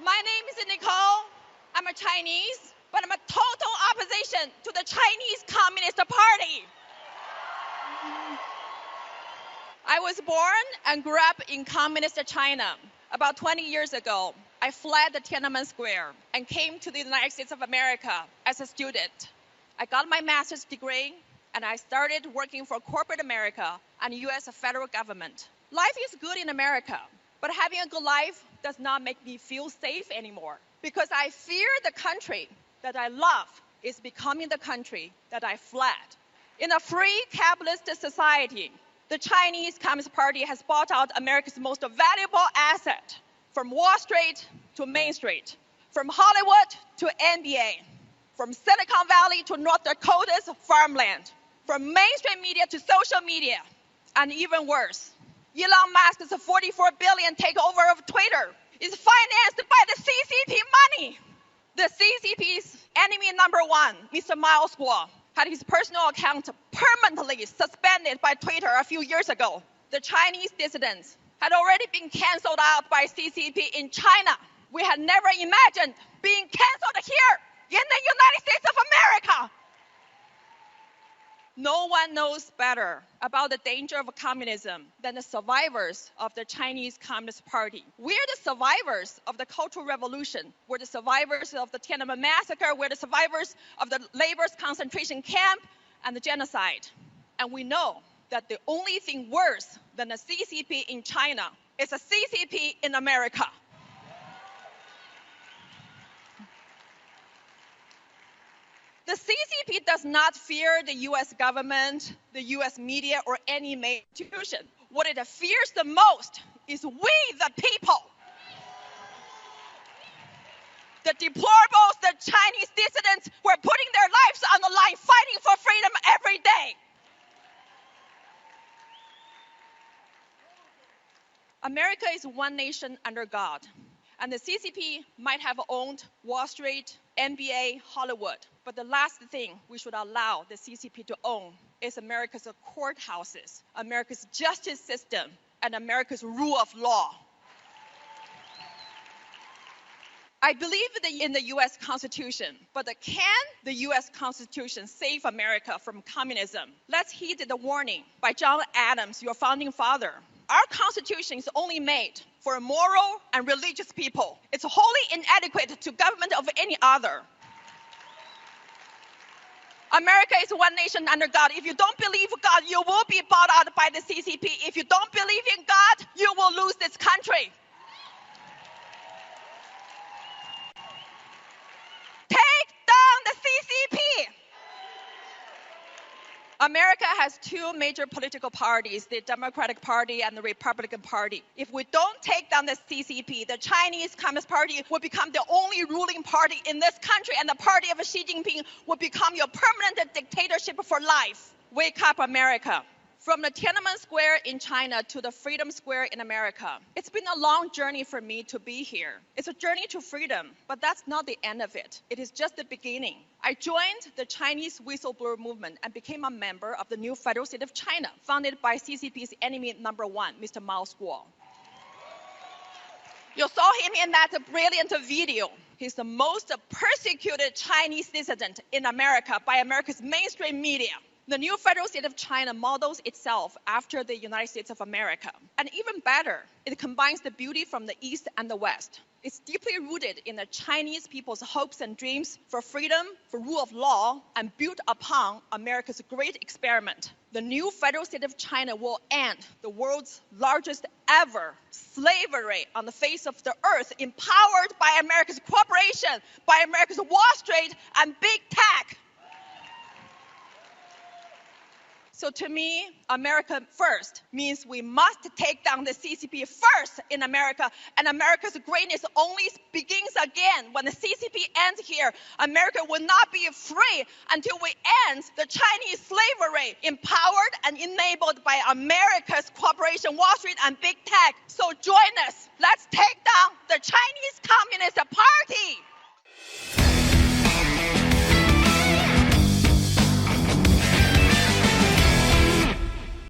My name is Nicole. I'm a Chinese, but I'm a total opposition to the Chinese Communist Party. I was born and grew up in communist China. About 20 years ago, I fled the Tiananmen Square and came to the United States of America as a student. I got my master's degree, and I started working for corporate America and the U.S. federal government. Life is good in America, but having a good life does not make me feel safe anymore, because I fear the country that I love is becoming the country that I fled. In a free capitalist society, the Chinese Communist Party has bought out America's most valuable asset, from Wall Street to Main Street, from Hollywood to NBA, from Silicon Valley to North Dakota's farmland, from mainstream media to social media, and even worse, Elon Musk's $44 billion takeover of Twitter is financed by the CCP money. The CCP's enemy number one, Mr. Miles Guo, had his personal account permanently suspended by Twitter a few years ago. The Chinese dissidents had already been canceled out by CCP in China. We had never imagined being canceled here in the United States of America. No one knows better about the danger of communism than the survivors of the Chinese Communist Party. We're the survivors of the Cultural Revolution. We're the survivors of the Tiananmen Massacre. We're the survivors of the labor's concentration camp and the genocide. And we know that the only thing worse than the CCP in China is a CCP in America. The CCP does not fear the U.S. government, the U.S. media, or any major institution. What it fears the most is we, the people. The deplorables, the Chinese dissidents, who are putting their lives on the line, fighting for freedom every day. America is one nation under God, and the CCP might have owned Wall Street, NBA, Hollywood, but the last thing we should allow the CCP to own is America's courthouses, America's justice system, and America's rule of law. I believe in the U.S. Constitution, but can the U.S. Constitution save America from communism? Let's heed the warning by John Adams, your founding father. Our Constitution is only made for moral and religious people. It's wholly inadequate to government of any other. America is one nation under God. If you don't believe God, you will be bought out by the CCP. If you don't believe in God, you will lose this country. Take down the CCP. America has two major political parties, the Democratic Party and the Republican Party. If we don't take down the CCP, the Chinese Communist Party will become the only ruling party in this country, and the party of Xi Jinping will become your permanent dictatorship for life. Wake up, America. From the Tiananmen Square in China to the Freedom Square in America, it's been a long journey for me to be here. It's a journey to freedom, but that's not the end of it. It is just the beginning. I joined the Chinese whistleblower movement and became a member of the new Federal State of China, founded by CCP's enemy number one, Mr. Miles Guo. You saw him in that brilliant video. He's the most persecuted Chinese dissident in America by America's mainstream media. The new Federal State of China models itself after the United States of America. And even better, it combines the beauty from the East and the West. It's deeply rooted in the Chinese people's hopes and dreams for freedom, for rule of law, and built upon America's great experiment. The new Federal State of China will end the world's largest ever slavery on the face of the earth, empowered by America's corporation, by America's Wall Street, and big tech. So to me, America first means we must take down the CCP first in America, and America's greatness only begins again when the CCP ends here. America will not be free until we end the Chinese slavery, empowered and enabled by America's corporation, Wall Street, and big tech. So join us. Let's take down the Chinese Communist Party.